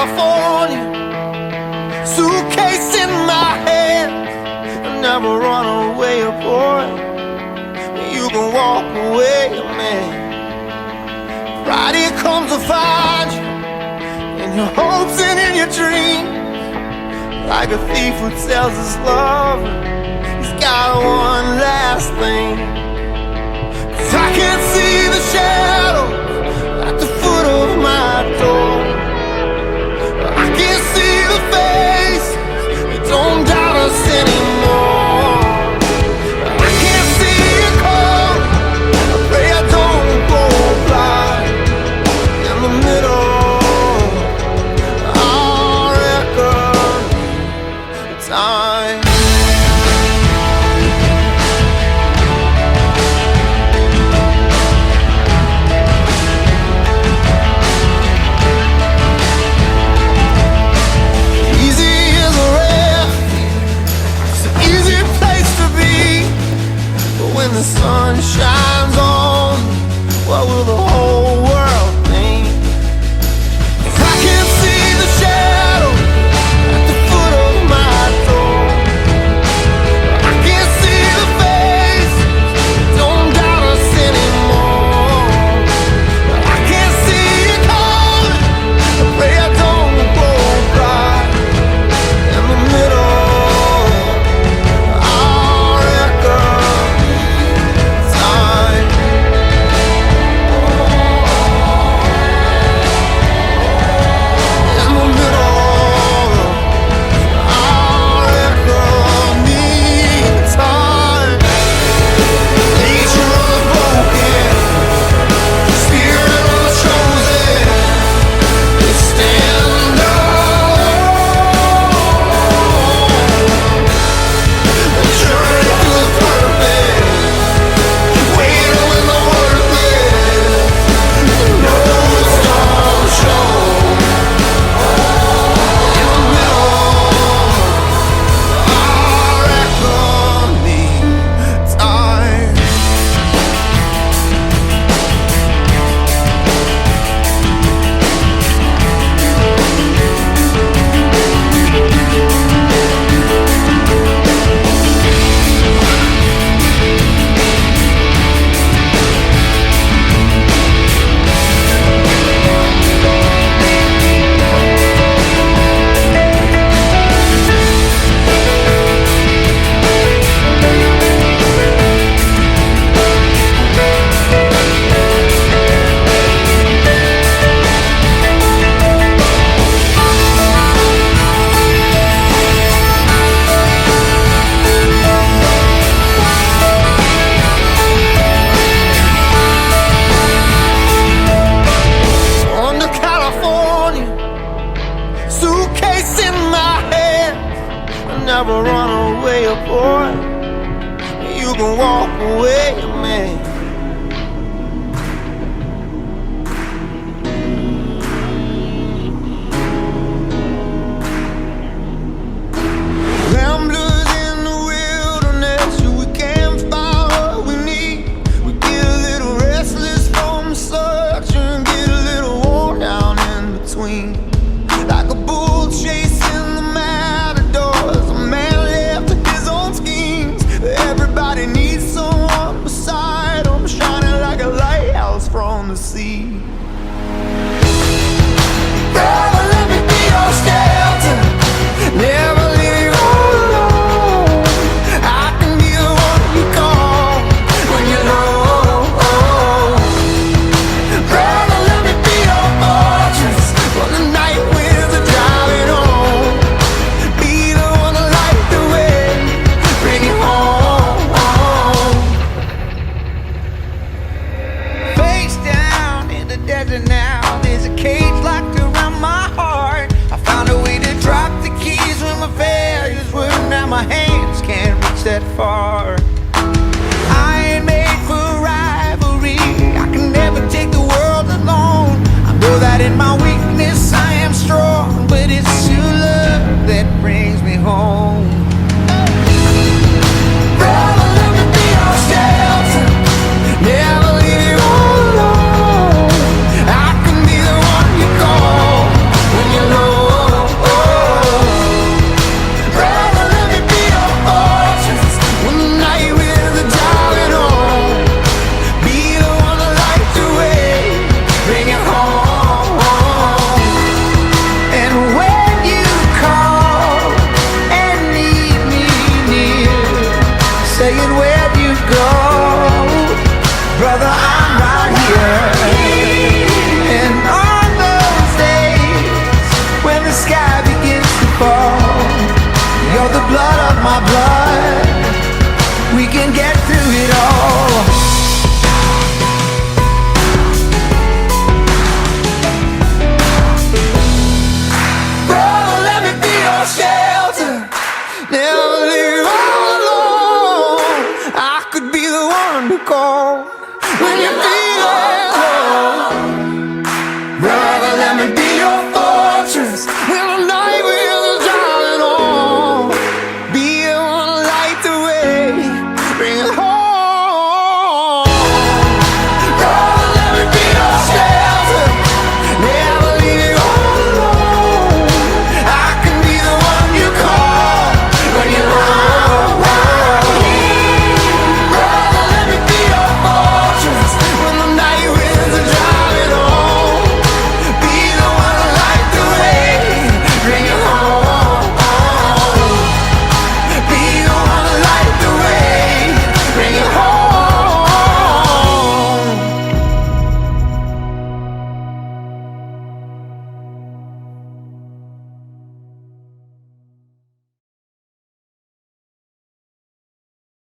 California, suitcase in my hand. I'll never run away, boy. You can walk away, man. Friday comes to find you in your hopes and in your dreams, like a thief who tells his lover he's got one last thing. 'Cause I can see the shadows at the foot of my door. I can see the faces that don't doubt us anymore. I can see you call. I pray I don't go blind in the middle. I'll reckon time. When the sun shines on, what will the whole world think? 'Cause I can see the shadow at the foot of my door. I can see the face, don't doubt us anymore. I can see you calling, I pray I don't go blind in the middle. Never run away, boy. You can walk away, man. Ramblers in the wilderness, we can't find what we need. We get a little restless from the search and get a little worn down in between, like a bull chasing the matadors. Everybody needs someone beside them. never leave all alone. I could be the one to call when you feel